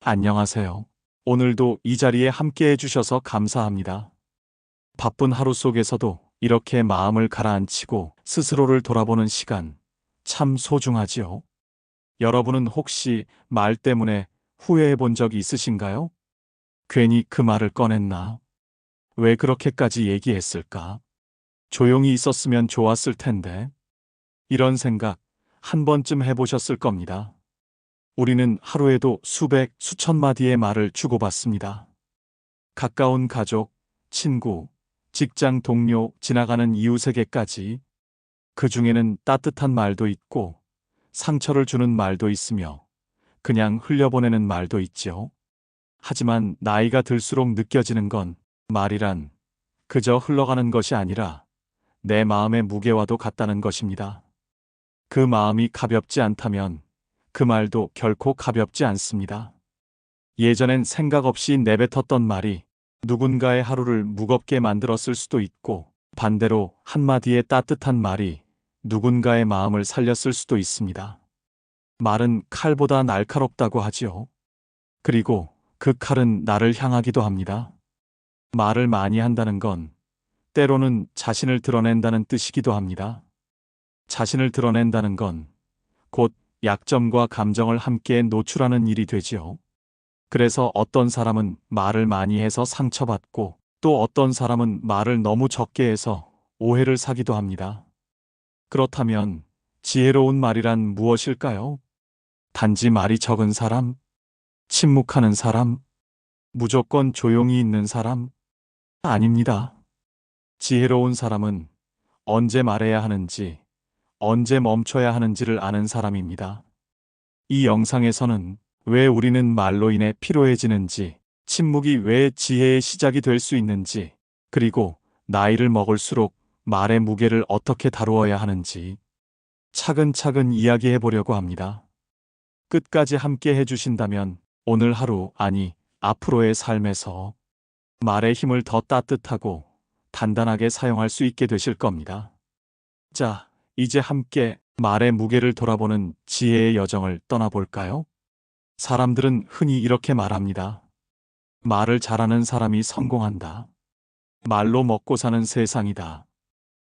안녕하세요. 오늘도 이 자리에 함께 해주셔서 감사합니다. 바쁜 하루 속에서도 이렇게 마음을 가라앉히고 스스로를 돌아보는 시간, 참 소중하지요. 여러분은 혹시 말 때문에 후회해 본 적이 있으신가요? 괜히 그 말을 꺼냈나? 왜 그렇게까지 얘기했을까? 조용히 있었으면 좋았을 텐데. 이런 생각 한 번쯤 해보셨을 겁니다. 우리는 하루에도 수백, 수천 마디의 말을 주고받습니다. 가까운 가족, 친구, 직장 동료, 지나가는 이웃에게까지. 그 중에는 따뜻한 말도 있고, 상처를 주는 말도 있으며, 그냥 흘려보내는 말도 있지요. 하지만 나이가 들수록 느껴지는 건 말이란 그저 흘러가는 것이 아니라 내 마음의 무게와도 같다는 것입니다. 그 마음이 가볍지 않다면 그 말도 결코 가볍지 않습니다. 예전엔 생각 없이 내뱉었던 말이 누군가의 하루를 무겁게 만들었을 수도 있고, 반대로 한마디의 따뜻한 말이 누군가의 마음을 살렸을 수도 있습니다. 말은 칼보다 날카롭다고 하지요. 그리고 그 칼은 나를 향하기도 합니다. 말을 많이 한다는 건 때로는 자신을 드러낸다는 뜻이기도 합니다. 자신을 드러낸다는 건 곧 약점과 감정을 함께 노출하는 일이 되지요. 그래서 어떤 사람은 말을 많이 해서 상처받고, 또 어떤 사람은 말을 너무 적게 해서 오해를 사기도 합니다. 그렇다면 지혜로운 말이란 무엇일까요? 단지 말이 적은 사람? 침묵하는 사람? 무조건 조용히 있는 사람? 아닙니다. 지혜로운 사람은 언제 말해야 하는지, 언제 멈춰야 하는지를 아는 사람입니다. 이 영상에서는 왜 우리는 말로 인해 피로해지는지, 침묵이 왜 지혜의 시작이 될 수 있는지, 그리고 나이를 먹을수록 말의 무게를 어떻게 다루어야 하는지 차근차근 이야기해 보려고 합니다. 끝까지 함께 해주신다면 오늘 하루, 아니 앞으로의 삶에서 말의 힘을 더 따뜻하고 단단하게 사용할 수 있게 되실 겁니다. 자, 이제 함께 말의 무게를 돌아보는 지혜의 여정을 떠나볼까요? 사람들은 흔히 이렇게 말합니다. 말을 잘하는 사람이 성공한다. 말로 먹고 사는 세상이다.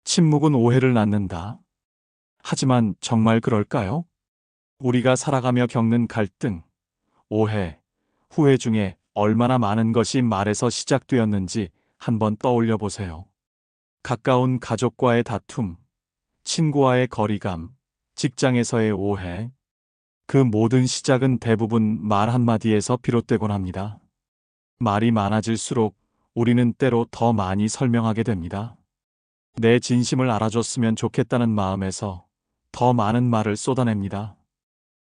침묵은 오해를 낳는다. 하지만 정말 그럴까요? 우리가 살아가며 겪는 갈등, 오해, 후회 중에 얼마나 많은 것이 말에서 시작되었는지 한번 떠올려 보세요. 가까운 가족과의 다툼, 친구와의 거리감, 직장에서의 오해, 그 모든 시작은 대부분 말 한마디에서 비롯되곤 합니다. 말이 많아질수록 우리는 때로 더 많이 설명하게 됩니다. 내 진심을 알아줬으면 좋겠다는 마음에서 더 많은 말을 쏟아냅니다.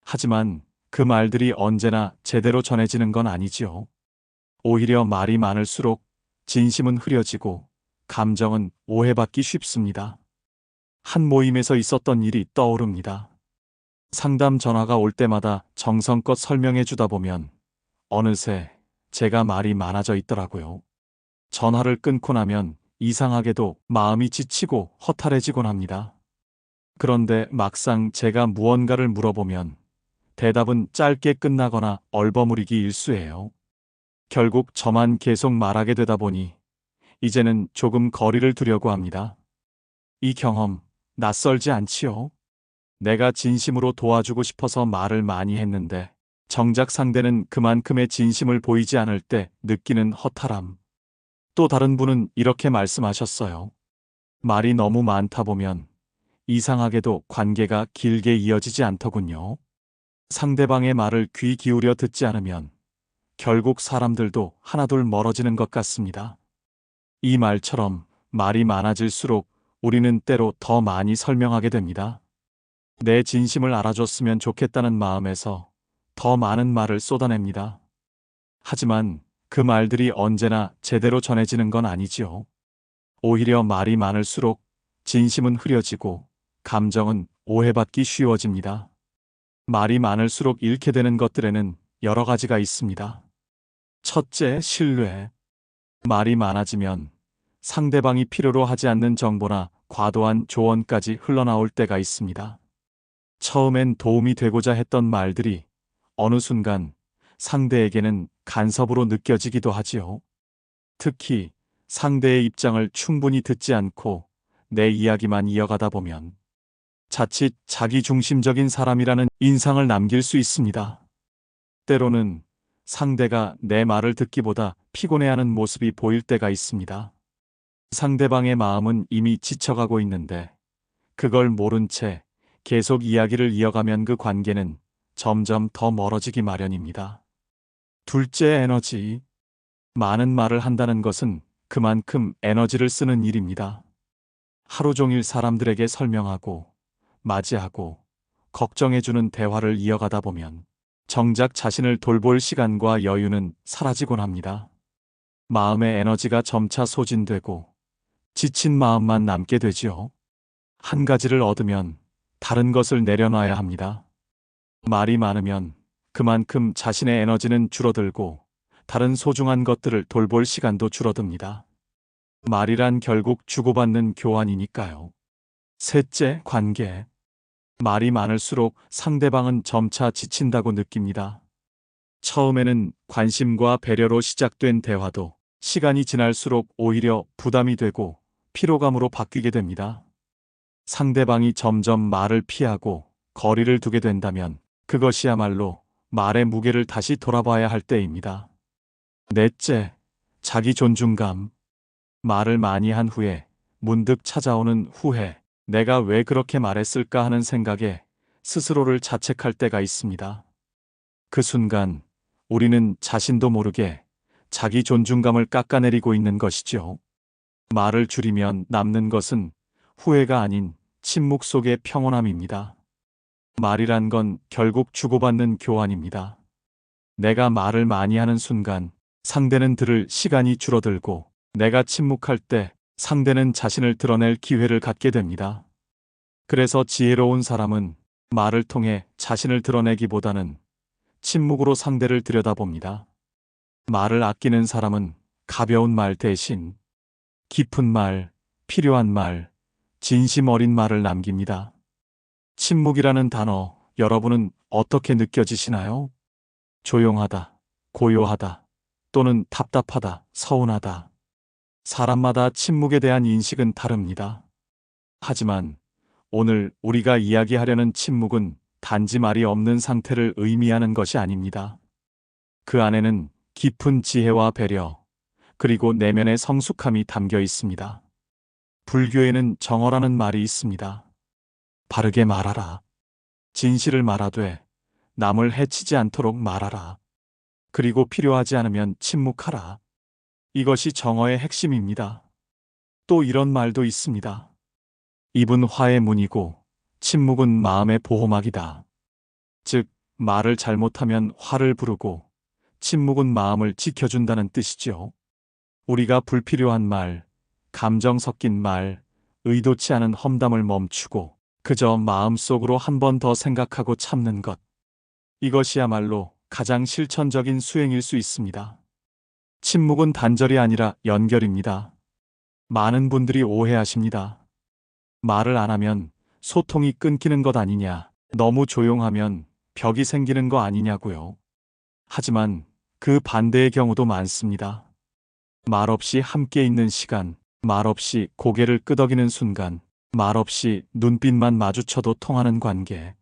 하지만 그 말들이 언제나 제대로 전해지는 건 아니지요. 오히려 말이 많을수록 진심은 흐려지고 감정은 오해받기 쉽습니다. 한 모임에서 있었던 일이 떠오릅니다. 상담 전화가 올 때마다 정성껏 설명해 주다 보면 어느새 제가 말이 많아져 있더라고요. 전화를 끊고 나면 이상하게도 마음이 지치고 허탈해지곤 합니다. 그런데 막상 제가 무언가를 물어보면 대답은 짧게 끝나거나 얼버무리기 일쑤예요. 결국 저만 계속 말하게 되다 보니 이제는 조금 거리를 두려고 합니다. 이 경험 낯설지 않지요? 내가 진심으로 도와주고 싶어서 말을 많이 했는데 정작 상대는 그만큼의 진심을 보이지 않을 때 느끼는 허탈함. 또 다른 분은 이렇게 말씀하셨어요. 말이 너무 많다 보면 이상하게도 관계가 길게 이어지지 않더군요. 상대방의 말을 귀 기울여 듣지 않으면 결국 사람들도 하나둘 멀어지는 것 같습니다. 이 말처럼 말이 많아질수록 우리는 때로 더 많이 설명하게 됩니다. 내 진심을 알아줬으면 좋겠다는 마음에서 더 많은 말을 쏟아냅니다. 하지만 그 말들이 언제나 제대로 전해지는 건 아니지요. 오히려 말이 많을수록 진심은 흐려지고 감정은 오해받기 쉬워집니다. 말이 많을수록 잃게 되는 것들에는 여러 가지가 있습니다. 첫째, 신뢰. 말이 많아지면 상대방이 필요로 하지 않는 정보나 과도한 조언까지 흘러나올 때가 있습니다. 처음엔 도움이 되고자 했던 말들이 어느 순간 상대에게는 간섭으로 느껴지기도 하지요. 특히 상대의 입장을 충분히 듣지 않고 내 이야기만 이어가다 보면 자칫 자기중심적인 사람이라는 인상을 남길 수 있습니다. 때로는 상대가 내 말을 듣기보다 피곤해하는 모습이 보일 때가 있습니다. 상대방의 마음은 이미 지쳐가고 있는데 그걸 모른 채 계속 이야기를 이어가면 그 관계는 점점 더 멀어지기 마련입니다. 둘째, 에너지. 많은 말을 한다는 것은 그만큼 에너지를 쓰는 일입니다. 하루 종일 사람들에게 설명하고, 맞이하고, 걱정해주는 대화를 이어가다 보면 정작 자신을 돌볼 시간과 여유는 사라지곤 합니다. 마음의 에너지가 점차 소진되고 지친 마음만 남게 되지요. 한 가지를 얻으면 다른 것을 내려놔야 합니다. 말이 많으면 그만큼 자신의 에너지는 줄어들고 다른 소중한 것들을 돌볼 시간도 줄어듭니다. 말이란 결국 주고받는 교환이니까요. 셋째, 관계. 말이 많을수록 상대방은 점차 지친다고 느낍니다. 처음에는 관심과 배려로 시작된 대화도 시간이 지날수록 오히려 부담이 되고 피로감으로 바뀌게 됩니다. 상대방이 점점 말을 피하고 거리를 두게 된다면 그것이야말로 말의 무게를 다시 돌아봐야 할 때입니다. 넷째, 자기 존중감. 말을 많이 한 후에 문득 찾아오는 후회, 내가 왜 그렇게 말했을까 하는 생각에 스스로를 자책할 때가 있습니다. 그 순간 우리는 자신도 모르게 자기 존중감을 깎아내리고 있는 것이죠. 말을 줄이면 남는 것은 후회가 아닌 침묵 속의 평온함입니다. 말이란 건 결국 주고받는 교환입니다. 내가 말을 많이 하는 순간 상대는 들을 시간이 줄어들고 내가 침묵할 때 상대는 자신을 드러낼 기회를 갖게 됩니다. 그래서 지혜로운 사람은 말을 통해 자신을 드러내기보다는 침묵으로 상대를 들여다봅니다. 말을 아끼는 사람은 가벼운 말 대신 깊은 말, 필요한 말, 진심 어린 말을 남깁니다. 침묵이라는 단어, 여러분은 어떻게 느껴지시나요? 조용하다, 고요하다, 또는 답답하다, 서운하다. 사람마다 침묵에 대한 인식은 다릅니다. 하지만 오늘 우리가 이야기하려는 침묵은 단지 말이 없는 상태를 의미하는 것이 아닙니다. 그 안에는 깊은 지혜와 배려, 그리고 내면의 성숙함이 담겨 있습니다. 불교에는 정어라는 말이 있습니다. 바르게 말하라. 진실을 말하되 남을 해치지 않도록 말하라. 그리고 필요하지 않으면 침묵하라. 이것이 정어의 핵심입니다. 또 이런 말도 있습니다. 입은 화의 문이고 침묵은 마음의 보호막이다. 즉, 말을 잘못하면 화를 부르고 침묵은 마음을 지켜준다는 뜻이죠. 우리가 불필요한 말, 감정 섞인 말, 의도치 않은 험담을 멈추고 그저 마음속으로 한 번 더 생각하고 참는 것. 이것이야말로 가장 실천적인 수행일 수 있습니다. 침묵은 단절이 아니라 연결입니다. 많은 분들이 오해하십니다. 말을 안 하면 소통이 끊기는 것 아니냐, 너무 조용하면 벽이 생기는 거 아니냐고요. 하지만 그 반대의 경우도 많습니다. 말없이 함께 있는 시간, 말없이 고개를 끄덕이는 순간, 말없이 눈빛만 마주쳐도 통하는 관계.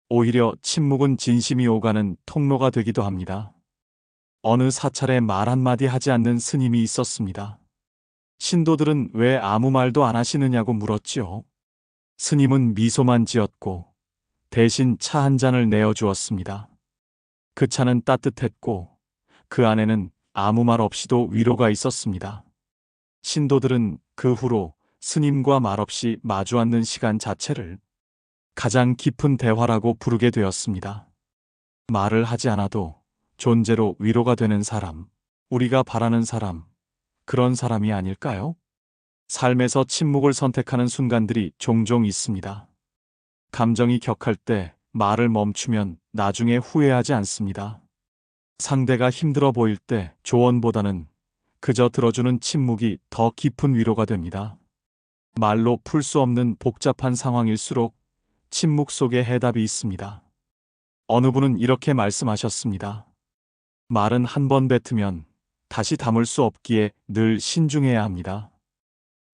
오히려 침묵은 진심이 오가는 통로가 되기도 합니다. 어느 사찰에 말 한마디 하지 않는 스님이 있었습니다. 신도들은 왜 아무 말도 안 하시느냐고 물었지요. 스님은 미소만 지었고 대신 차 한 잔을 내어주었습니다. 그 차는 따뜻했고 그 안에는 아무 말 없이도 위로가 있었습니다. 신도들은 그 후로 스님과 말없이 마주 앉는 시간 자체를 가장 깊은 대화라고 부르게 되었습니다. 말을 하지 않아도 존재로 위로가 되는 사람, 우리가 바라는 사람, 그런 사람이 아닐까요? 삶에서 침묵을 선택하는 순간들이 종종 있습니다. 감정이 격할 때 말을 멈추면 나중에 후회하지 않습니다. 상대가 힘들어 보일 때 조언보다는 그저 들어주는 침묵이 더 깊은 위로가 됩니다. 말로 풀 수 없는 복잡한 상황일수록 침묵 속에 해답이 있습니다. 어느 분은 이렇게 말씀하셨습니다. 말은 한 번 뱉으면 다시 담을 수 없기에 늘 신중해야 합니다.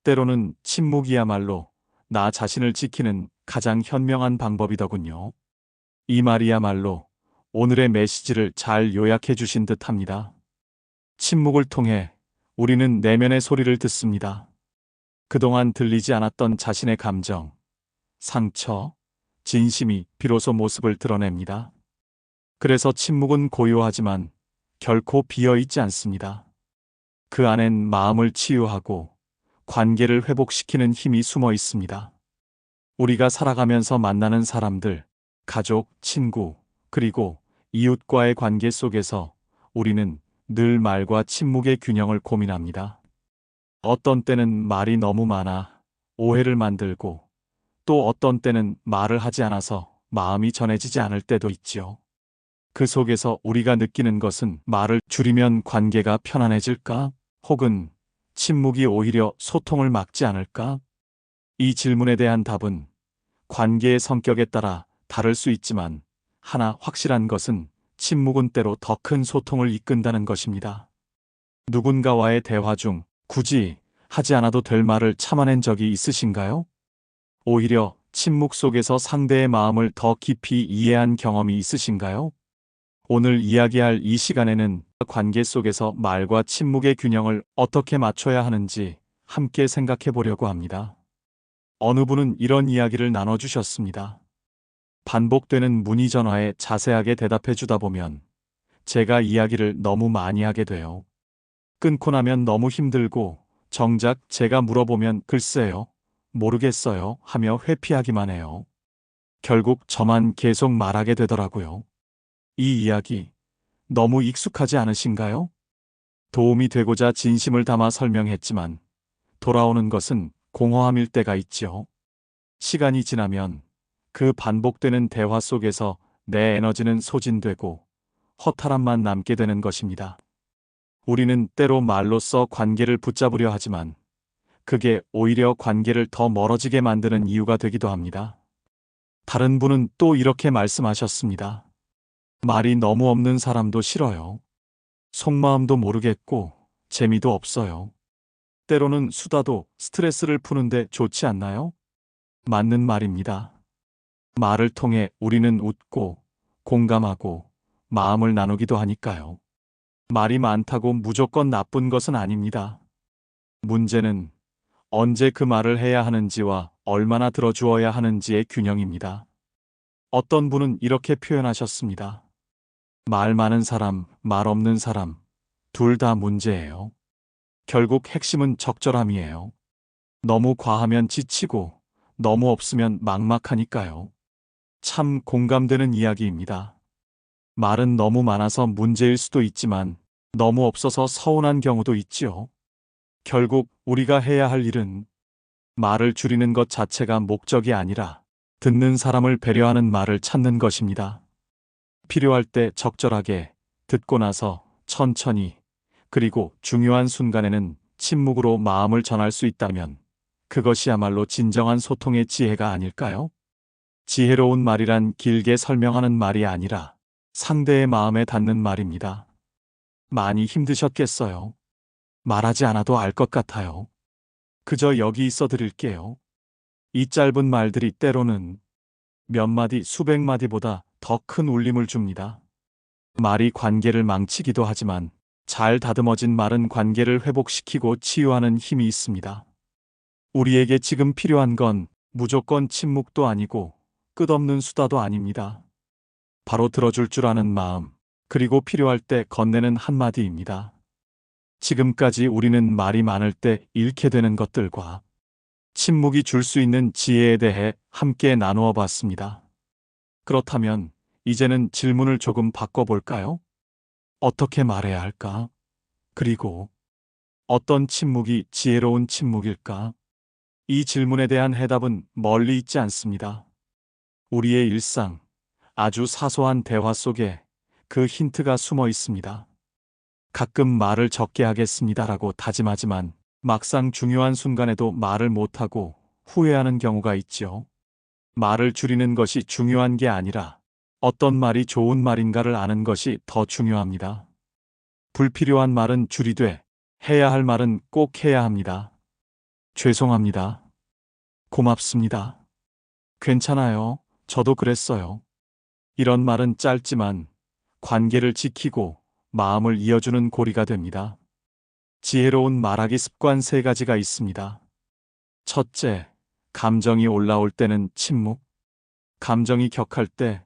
때로는 침묵이야말로 나 자신을 지키는 가장 현명한 방법이더군요. 이 말이야말로 오늘의 메시지를 잘 요약해 주신 듯 합니다. 침묵을 통해 우리는 내면의 소리를 듣습니다. 그동안 들리지 않았던 자신의 감정, 상처, 진심이 비로소 모습을 드러냅니다. 그래서 침묵은 고요하지만 결코 비어 있지 않습니다. 그 안엔 마음을 치유하고 관계를 회복시키는 힘이 숨어 있습니다. 우리가 살아가면서 만나는 사람들, 가족, 친구, 그리고 이웃과의 관계 속에서 우리는 늘 말과 침묵의 균형을 고민합니다. 어떤 때는 말이 너무 많아 오해를 만들고 또 어떤 때는 말을 하지 않아서 마음이 전해지지 않을 때도 있지요. 그 속에서 우리가 느끼는 것은 말을 줄이면 관계가 편안해질까? 혹은 침묵이 오히려 소통을 막지 않을까? 이 질문에 대한 답은 관계의 성격에 따라 다를 수 있지만 하나 확실한 것은 침묵은 때로 더 큰 소통을 이끈다는 것입니다. 누군가와의 대화 중 굳이 하지 않아도 될 말을 참아낸 적이 있으신가요? 오히려 침묵 속에서 상대의 마음을 더 깊이 이해한 경험이 있으신가요? 오늘 이야기할 이 시간에는 관계 속에서 말과 침묵의 균형을 어떻게 맞춰야 하는지 함께 생각해 보려고 합니다. 어느 분은 이런 이야기를 나눠주셨습니다. 반복되는 문의 전화에 자세하게 대답해 주다 보면 제가 이야기를 너무 많이 하게 돼요. 끊고 나면 너무 힘들고 정작 제가 물어보면 글쎄요, 모르겠어요 하며 회피하기만 해요. 결국 저만 계속 말하게 되더라고요. 이 이야기 너무 익숙하지 않으신가요? 도움이 되고자 진심을 담아 설명했지만 돌아오는 것은 공허함일 때가 있죠. 시간이 지나면 그 반복되는 대화 속에서 내 에너지는 소진되고 허탈함만 남게 되는 것입니다. 우리는 때로 말로써 관계를 붙잡으려 하지만 그게 오히려 관계를 더 멀어지게 만드는 이유가 되기도 합니다. 다른 분은 또 이렇게 말씀하셨습니다. 말이 너무 없는 사람도 싫어요. 속마음도 모르겠고 재미도 없어요. 때로는 수다도 스트레스를 푸는데 좋지 않나요? 맞는 말입니다. 말을 통해 우리는 웃고 공감하고 마음을 나누기도 하니까요. 말이 많다고 무조건 나쁜 것은 아닙니다. 문제는 언제 그 말을 해야 하는지와 얼마나 들어주어야 하는지의 균형입니다. 어떤 분은 이렇게 표현하셨습니다. 말 많은 사람, 말 없는 사람, 둘 다 문제예요. 결국 핵심은 적절함이에요. 너무 과하면 지치고 너무 없으면 막막하니까요. 참 공감되는 이야기입니다. 말은 너무 많아서 문제일 수도 있지만 너무 없어서 서운한 경우도 있지요. 결국 우리가 해야 할 일은 말을 줄이는 것 자체가 목적이 아니라 듣는 사람을 배려하는 말을 찾는 것입니다. 필요할 때 적절하게, 듣고 나서 천천히, 그리고 중요한 순간에는 침묵으로 마음을 전할 수 있다면 그것이야말로 진정한 소통의 지혜가 아닐까요? 지혜로운 말이란 길게 설명하는 말이 아니라 상대의 마음에 닿는 말입니다. 많이 힘드셨겠어요. 말하지 않아도 알 것 같아요. 그저 여기 있어 드릴게요. 이 짧은 말들이 때로는 몇 마디, 수백 마디보다 더 큰 울림을 줍니다. 말이 관계를 망치기도 하지만 잘 다듬어진 말은 관계를 회복시키고 치유하는 힘이 있습니다. 우리에게 지금 필요한 건 무조건 침묵도 아니고 끝없는 수다도 아닙니다. 바로 들어줄 줄 아는 마음, 그리고 필요할 때 건네는 한마디입니다. 지금까지 우리는 말이 많을 때 잃게 되는 것들과 침묵이 줄 수 있는 지혜에 대해 함께 나누어 봤습니다. 그렇다면 이제는 질문을 조금 바꿔볼까요? 어떻게 말해야 할까? 그리고 어떤 침묵이 지혜로운 침묵일까? 이 질문에 대한 해답은 멀리 있지 않습니다. 우리의 일상, 아주 사소한 대화 속에 그 힌트가 숨어 있습니다. 가끔 말을 적게 하겠습니다라고 다짐하지만 막상 중요한 순간에도 말을 못하고 후회하는 경우가 있죠. 말을 줄이는 것이 중요한 게 아니라 어떤 말이 좋은 말인가를 아는 것이 더 중요합니다. 불필요한 말은 줄이되 해야 할 말은 꼭 해야 합니다. 죄송합니다. 고맙습니다. 괜찮아요. 저도 그랬어요. 이런 말은 짧지만 관계를 지키고 마음을 이어주는 고리가 됩니다. 지혜로운 말하기 습관 3가지가 있습니다. 첫째, 감정이 올라올 때는 침묵. 감정이 격할 때,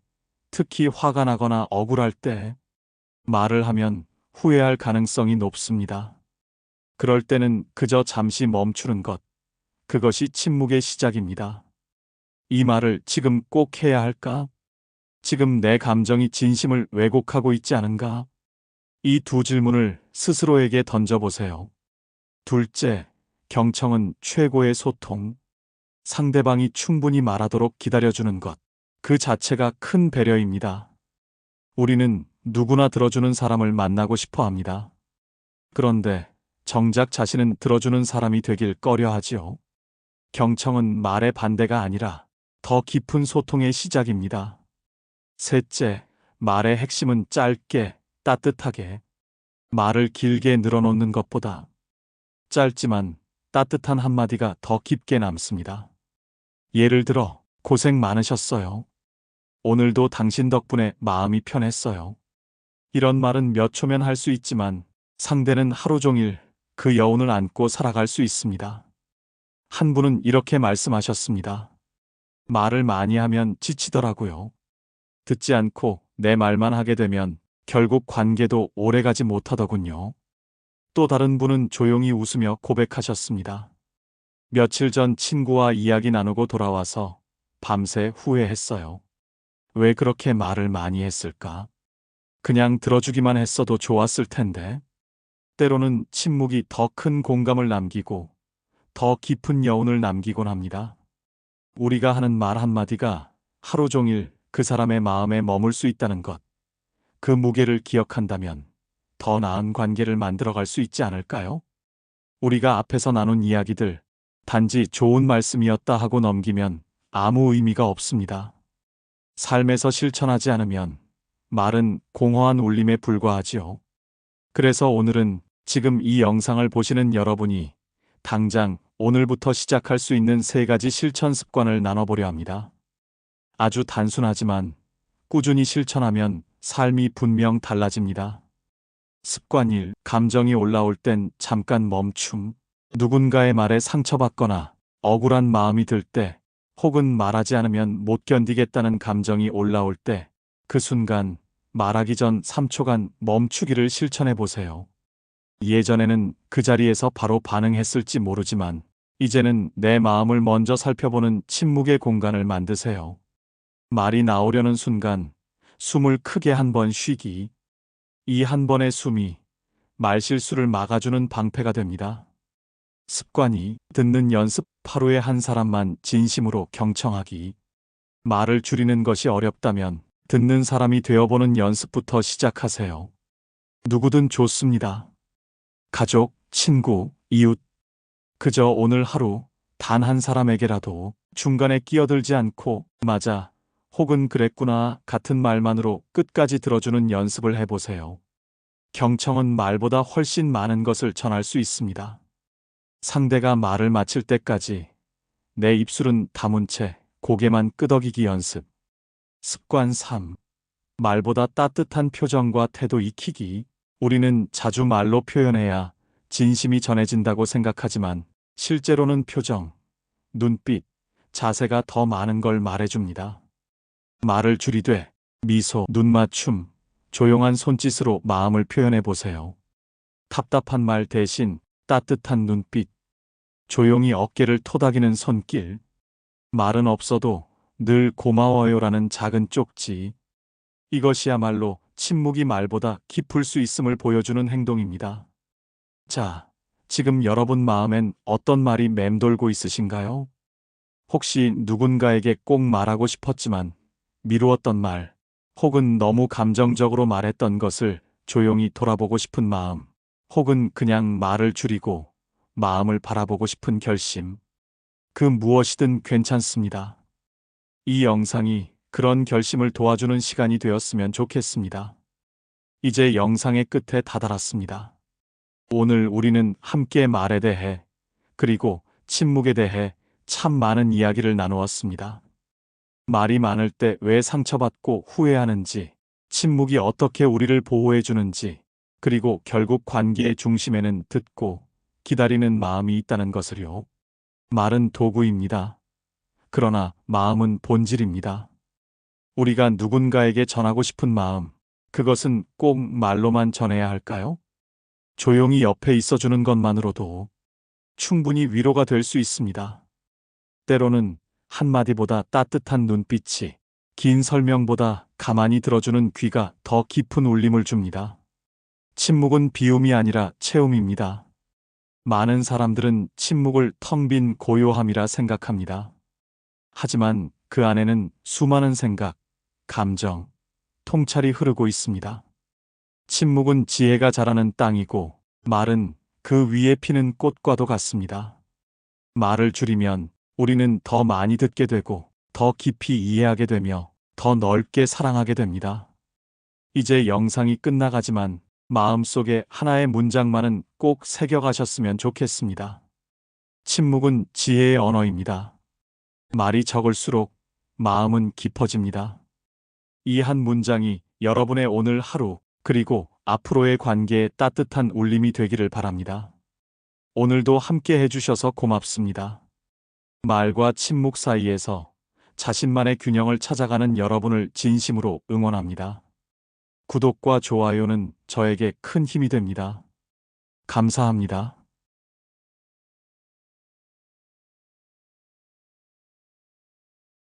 특히 화가 나거나 억울할 때, 말을 하면 후회할 가능성이 높습니다. 그럴 때는 그저 잠시 멈추는 것, 그것이 침묵의 시작입니다. 이 말을 지금 꼭 해야 할까? 지금 내 감정이 진심을 왜곡하고 있지 않은가? 이 2질문을 스스로에게 던져보세요. 둘째, 경청은 최고의 소통. 상대방이 충분히 말하도록 기다려주는 것, 그 자체가 큰 배려입니다. 우리는 누구나 들어주는 사람을 만나고 싶어 합니다. 그런데 정작 자신은 들어주는 사람이 되길 꺼려 하지요. 경청은 말의 반대가 아니라 더 깊은 소통의 시작입니다. 셋째, 말의 핵심은 짧게, 따뜻하게. 말을 길게 늘어놓는 것보다 짧지만 따뜻한 한마디가 더 깊게 남습니다. 예를 들어, 고생 많으셨어요. 오늘도 당신 덕분에 마음이 편했어요. 이런 말은 몇 초면 할 수 있지만 상대는 하루 종일 그 여운을 안고 살아갈 수 있습니다. 한 분은 이렇게 말씀하셨습니다. 말을 많이 하면 지치더라고요. 듣지 않고 내 말만 하게 되면 결국 관계도 오래가지 못하더군요. 또 다른 분은 조용히 웃으며 고백하셨습니다. 며칠 전 친구와 이야기 나누고 돌아와서 밤새 후회했어요. 왜 그렇게 말을 많이 했을까? 그냥 들어주기만 했어도 좋았을 텐데. 때로는 침묵이 더 큰 공감을 남기고 더 깊은 여운을 남기곤 합니다. 우리가 하는 말 한마디가 하루 종일 그 사람의 마음에 머물 수 있다는 것, 그 무게를 기억한다면 더 나은 관계를 만들어갈 수 있지 않을까요? 우리가 앞에서 나눈 이야기들, 단지 좋은 말씀이었다 하고 넘기면 아무 의미가 없습니다. 삶에서 실천하지 않으면 말은 공허한 울림에 불과하지요. 그래서 오늘은 지금 이 영상을 보시는 여러분이 당장 오늘부터 시작할 수 있는 3가지 실천 습관을 나눠보려 합니다. 아주 단순하지만 꾸준히 실천하면 삶이 분명 달라집니다. 습관 1. 감정이 올라올 땐 잠깐 멈춤. 누군가의 말에 상처받거나 억울한 마음이 들 때, 혹은 말하지 않으면 못 견디겠다는 감정이 올라올 때, 그 순간 말하기 전 3초간 멈추기를 실천해 보세요. 예전에는 그 자리에서 바로 반응했을지 모르지만 이제는 내 마음을 먼저 살펴보는 침묵의 공간을 만드세요. 말이 나오려는 순간 숨을 크게 한 번 쉬기. 이 한 번의 숨이 말실수를 막아주는 방패가 됩니다. 습관 2. 듣는 연습. 하루에 한 사람만 진심으로 경청하기. 말을 줄이는 것이 어렵다면 듣는 사람이 되어보는 연습부터 시작하세요. 누구든 좋습니다. 가족, 친구, 이웃. 그저 오늘 하루 단 한 사람에게라도 중간에 끼어들지 않고 맞아, 혹은 그랬구나 같은 말만으로 끝까지 들어주는 연습을 해보세요. 경청은 말보다 훨씬 많은 것을 전할 수 있습니다. 상대가 말을 마칠 때까지 내 입술은 다문 채 고개만 끄덕이기 연습. 습관 3. 말보다 따뜻한 표정과 태도 익히기. 우리는 자주 말로 표현해야 진심이 전해진다고 생각하지만 실제로는 표정, 눈빛, 자세가 더 많은 걸 말해줍니다. 말을 줄이되 미소, 눈맞춤, 조용한 손짓으로 마음을 표현해 보세요. 답답한 말 대신 따뜻한 눈빛, 조용히 어깨를 토닥이는 손길, 말은 없어도 늘 고마워요라는 작은 쪽지. 이것이야말로 침묵이 말보다 깊을 수 있음을 보여주는 행동입니다. 자, 지금 여러분 마음엔 어떤 말이 맴돌고 있으신가요? 혹시 누군가에게 꼭 말하고 싶었지만 미루었던 말, 혹은 너무 감정적으로 말했던 것을 조용히 돌아보고 싶은 마음, 혹은 그냥 말을 줄이고 마음을 바라보고 싶은 결심. 그 무엇이든 괜찮습니다. 이 영상이 그런 결심을 도와주는 시간이 되었으면 좋겠습니다. 이제 영상의 끝에 다다랐습니다. 오늘 우리는 함께 말에 대해, 그리고 침묵에 대해 참 많은 이야기를 나누었습니다. 말이 많을 때 왜 상처받고 후회하는지, 침묵이 어떻게 우리를 보호해주는지, 그리고 결국 관계의 중심에는 듣고 기다리는 마음이 있다는 것을요. 말은 도구입니다. 그러나 마음은 본질입니다. 우리가 누군가에게 전하고 싶은 마음, 그것은 꼭 말로만 전해야 할까요? 조용히 옆에 있어주는 것만으로도 충분히 위로가 될 수 있습니다. 때로는 한마디보다 따뜻한 눈빛이, 긴 설명보다 가만히 들어주는 귀가 더 깊은 울림을 줍니다. 침묵은 비움이 아니라 채움입니다. 많은 사람들은 침묵을 텅 빈 고요함이라 생각합니다. 하지만 그 안에는 수많은 생각, 감정, 통찰이 흐르고 있습니다. 침묵은 지혜가 자라는 땅이고, 말은 그 위에 피는 꽃과도 같습니다. 말을 줄이면 우리는 더 많이 듣게 되고, 더 깊이 이해하게 되며, 더 넓게 사랑하게 됩니다. 이제 영상이 끝나가지만 마음속에 하나의 문장만은 꼭 새겨가셨으면 좋겠습니다. 침묵은 지혜의 언어입니다. 말이 적을수록 마음은 깊어집니다. 이 한 문장이 여러분의 오늘 하루, 그리고 앞으로의 관계에 따뜻한 울림이 되기를 바랍니다. 오늘도 함께 해주셔서 고맙습니다. 말과 침묵 사이에서 자신만의 균형을 찾아가는 여러분을 진심으로 응원합니다. 구독과 좋아요는 저에게 큰 힘이 됩니다. 감사합니다.